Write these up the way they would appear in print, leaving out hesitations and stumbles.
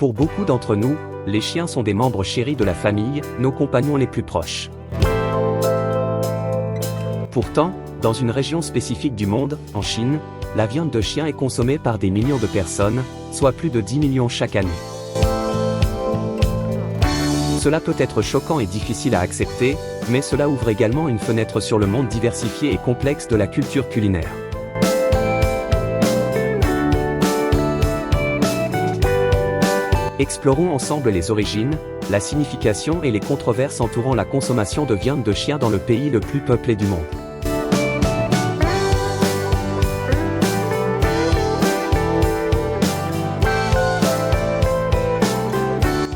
Pour beaucoup d'entre nous, les chiens sont des membres chéris de la famille, nos compagnons les plus proches. Pourtant, dans une région spécifique du monde, en Chine, la viande de chien est consommée par des millions de personnes, soit plus de 10 millions chaque année. Cela peut être choquant et difficile à accepter, mais cela ouvre également une fenêtre sur le monde diversifié et complexe de la culture culinaire. Explorons ensemble les origines, la signification et les controverses entourant la consommation de viande de chien dans le pays le plus peuplé du monde.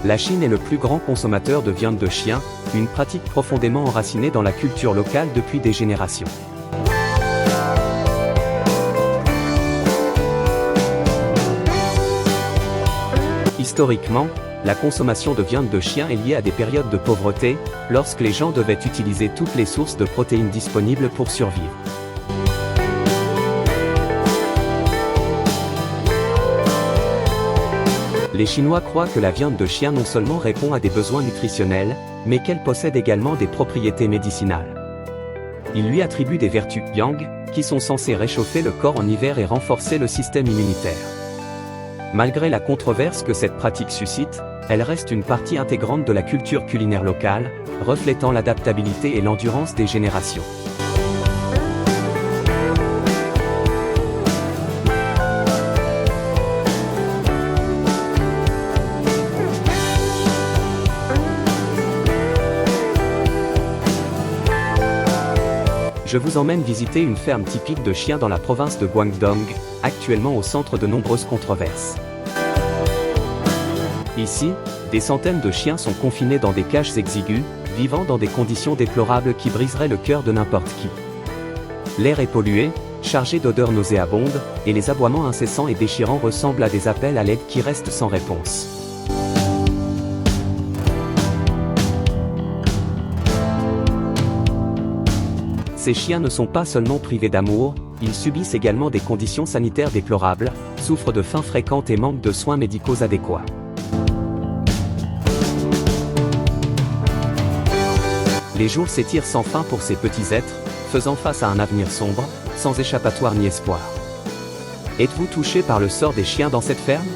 La Chine est le plus grand consommateur de viande de chien, une pratique profondément enracinée dans la culture locale depuis des générations. Historiquement, la consommation de viande de chien est liée à des périodes de pauvreté, lorsque les gens devaient utiliser toutes les sources de protéines disponibles pour survivre. Les Chinois croient que la viande de chien non seulement répond à des besoins nutritionnels, mais qu'elle possède également des propriétés médicinales. Ils lui attribuent des vertus yang, qui sont censées réchauffer le corps en hiver et renforcer le système immunitaire. Malgré la controverse que cette pratique suscite, elle reste une partie intégrante de la culture culinaire locale, reflétant l'adaptabilité et l'endurance des générations. Je vous emmène visiter une ferme typique de chiens dans la province de Guangdong, actuellement au centre de nombreuses controverses. Ici, des centaines de chiens sont confinés dans des cages exiguës, vivant dans des conditions déplorables qui briseraient le cœur de n'importe qui. L'air est pollué, chargé d'odeurs nauséabondes, et les aboiements incessants et déchirants ressemblent à des appels à l'aide qui restent sans réponse. Ces chiens ne sont pas seulement privés d'amour, ils subissent également des conditions sanitaires déplorables, souffrent de faim fréquente et manquent de soins médicaux adéquats. Les jours s'étirent sans fin pour ces petits êtres, faisant face à un avenir sombre, sans échappatoire ni espoir. Êtes-vous touché par le sort des chiens dans cette ferme?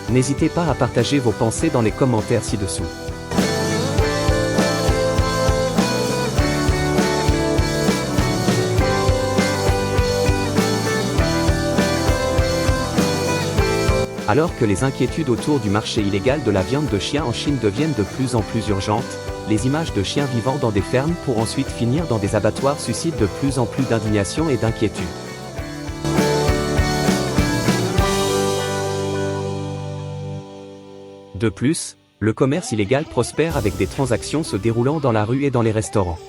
N'hésitez pas à partager vos pensées dans les commentaires ci-dessous. Alors que les inquiétudes autour du marché illégal de la viande de chien en Chine deviennent de plus en plus urgentes, les images de chiens vivant dans des fermes pour ensuite finir dans des abattoirs suscitent de plus en plus d'indignation et d'inquiétude. De plus, le commerce illégal prospère avec des transactions se déroulant dans la rue et dans les restaurants.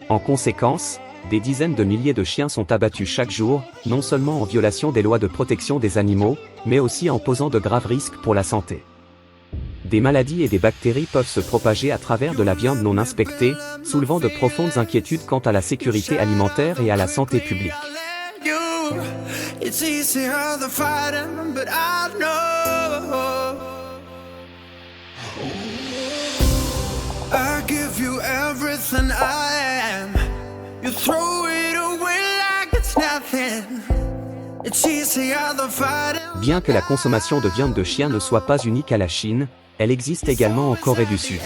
En conséquence, des dizaines de milliers de chiens sont abattus chaque jour, non seulement en violation des lois de protection des animaux, mais aussi en posant de graves risques pour la santé. Des maladies et des bactéries peuvent se propager à travers de la viande non inspectée, soulevant de profondes inquiétudes quant à la sécurité alimentaire et à la santé publique. You throw it away like it's nothing. It's easier than fighting. Bien que la consommation de viande de chien ne soit pas unique à la Chine, elle existe également en Corée du Sud.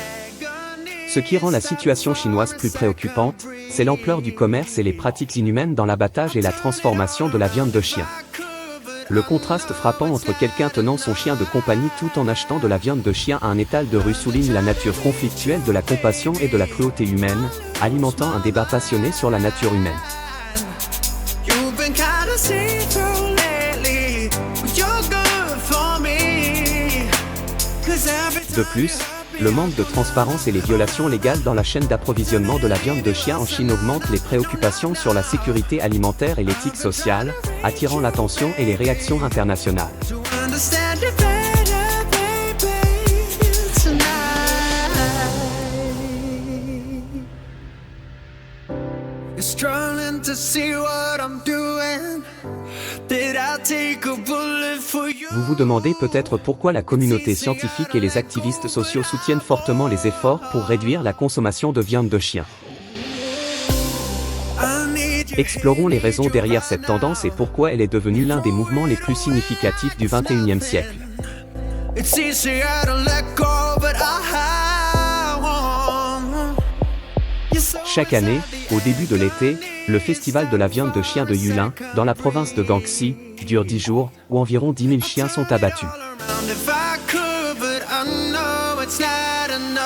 Ce qui rend la situation chinoise plus préoccupante, c'est l'ampleur du commerce et les pratiques inhumaines dans l'abattage et la transformation de la viande de chien. Le contraste frappant entre quelqu'un tenant son chien de compagnie tout en achetant de la viande de chien à un étal de rue souligne la nature conflictuelle de la compassion et de la cruauté humaine, alimentant un débat passionné sur la nature humaine. De plus, le manque de transparence et les violations légales dans la chaîne d'approvisionnement de la viande de chien en Chine augmentent les préoccupations sur la sécurité alimentaire et l'éthique sociale, attirant l'attention et les réactions internationales. Struggling to see what I'm doing. Did I take a bullet for you. Vous vous demandez peut-être pourquoi la communauté scientifique et les activistes sociaux soutiennent fortement les efforts pour réduire la consommation de viande de chien. I need you. Explorons les raisons derrière cette tendance et pourquoi elle est devenue l'un des mouvements les plus significatifs du XXIe siècle. It's easier to let go, but I won't. You're so Chaque année, au début de l'été, le festival de la viande de chien de Yulin, dans la province de Gangxi, dure 10 jours, où environ 10 000 chiens sont abattus. around if I could, but I know it's not enough.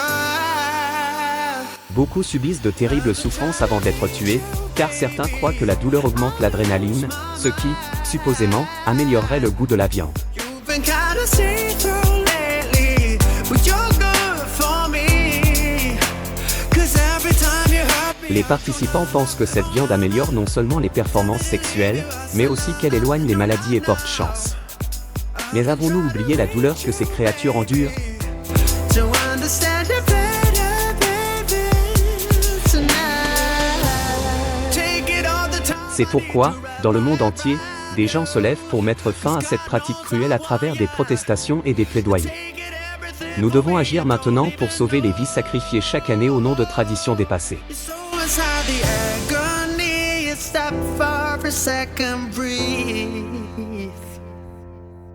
Beaucoup subissent de terribles souffrances avant d'être tués, car certains croient que la douleur augmente l'adrénaline, ce qui, supposément, améliorerait le goût de la viande. You've been kinda see-through lately, but you're good for me. 'Cause every time you hurt me, Les participants pensent que cette viande améliore non seulement les performances sexuelles, mais aussi qu'elle éloigne les maladies et porte chance. Mais avons-nous oublié la douleur que ces créatures endurent? to understand it better, baby, tonight. Take it all the time. C'est pourquoi, dans le monde entier, des gens se lèvent pour mettre fin à cette pratique cruelle à travers des protestations et des plaidoyers. Nous devons agir maintenant pour sauver les vies sacrifiées chaque année au nom de traditions dépassées. So inside the agony, stop for a second, breathe.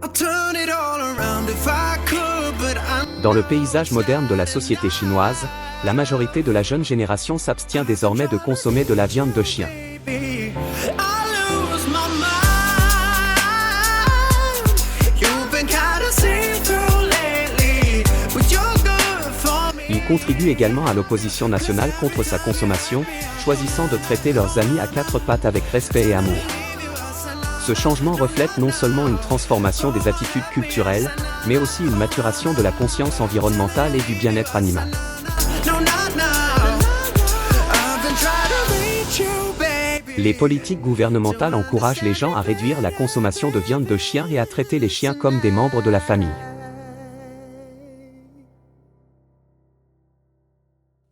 I'll turn it all around if I could, but I'm Dans le paysage moderne de la société chinoise, la majorité de la jeune génération s'abstient désormais de consommer de la viande de chien. baby. I lose my mind. You've been kinda see-through lately, but you're good for me. Ils contribuent également à l'opposition nationale contre sa consommation, choisissant de traiter leurs amis à quatre pattes avec respect et amour. Ce changement reflète non seulement une transformation des attitudes culturelles, mais aussi une maturation de la conscience environnementale et du bien-être animal. No, not now. I've been trying to reach you, baby. Les politiques gouvernementales encouragent les gens à réduire la consommation de viande de chien et à traiter les chiens comme des membres de la famille.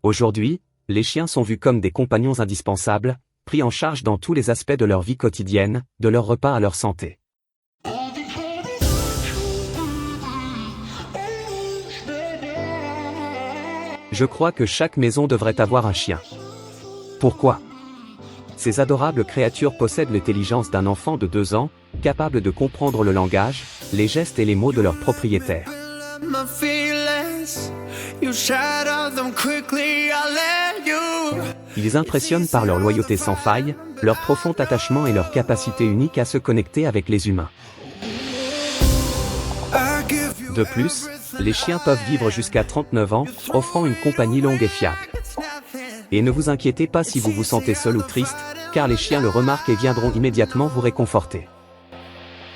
Aujourd'hui, les chiens sont vus comme des compagnons indispensables, pris en charge dans tous les aspects de leur vie quotidienne, de leur repas à leur santé. Je crois que chaque maison devrait avoir un chien. Pourquoi? Ces adorables créatures possèdent l'intelligence d'un enfant de 2 ans, capable de comprendre le langage, les gestes et les mots de leur propriétaire. My feelings, you shatter them quickly. I let you. Ils impressionnent par leur loyauté sans faille, leur profond attachement et leur capacité unique à se connecter avec les humains. I give you De plus, les chiens peuvent vivre jusqu'à 39 ans, offrant une compagnie longue et fiable. nothing. Et ne vous inquiétez pas si vous vous sentez seul ou triste, car les chiens le remarquent et viendront immédiatement vous réconforter.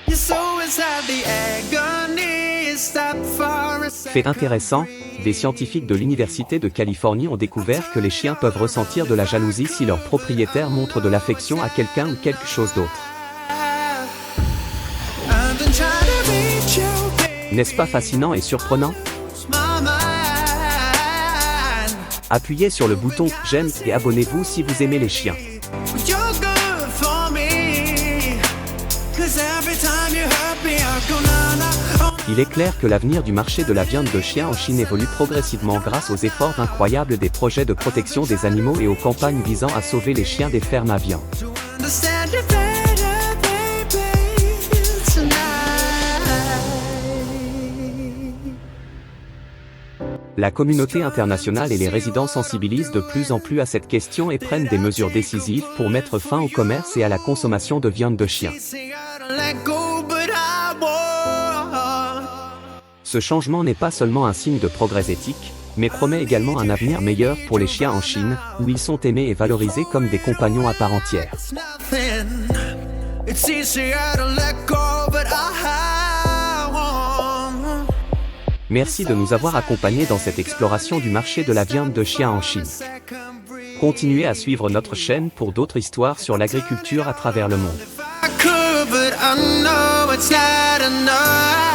You're so inside the agony. Stop for a second. Fait intéressant, des scientifiques de l'Université de Californie ont découvert que les chiens peuvent ressentir de la jalousie si leur propriétaire montre de l'affection à quelqu'un ou quelque chose d'autre. I've been trying to reach you, baby. N'est-ce pas fascinant et surprenant? My mind. Appuyez sur le bouton « J'aime » et abonnez-vous si vous aimez les chiens. You're good for me. 'Cause every time you hurt me, I go na-na. Il est clair que l'avenir du marché de la viande de chien en Chine évolue progressivement grâce aux efforts incroyables des projets de protection des animaux et aux campagnes visant à sauver les chiens des fermes à viande. To understand it better, baby, tonight. La communauté internationale et les résidents sensibilisent de plus en plus à cette question et prennent des mesures décisives pour mettre fin au commerce et à la consommation de viande de chien. Say I don't let go, but I won't. Ce changement n'est pas seulement un signe de progrès éthique, mais promet également un avenir meilleur pour les chiens en Chine, où ils sont aimés et valorisés comme des compagnons à part entière. It's nothing. It's easier to let go, but I won't. Merci de nous avoir accompagnés dans cette exploration du marché de la viande de chien en Chine. Second breathe. Continuez à suivre notre chaîne pour d'autres histoires sur l'agriculture à travers le monde. I could, but I know it's not enough.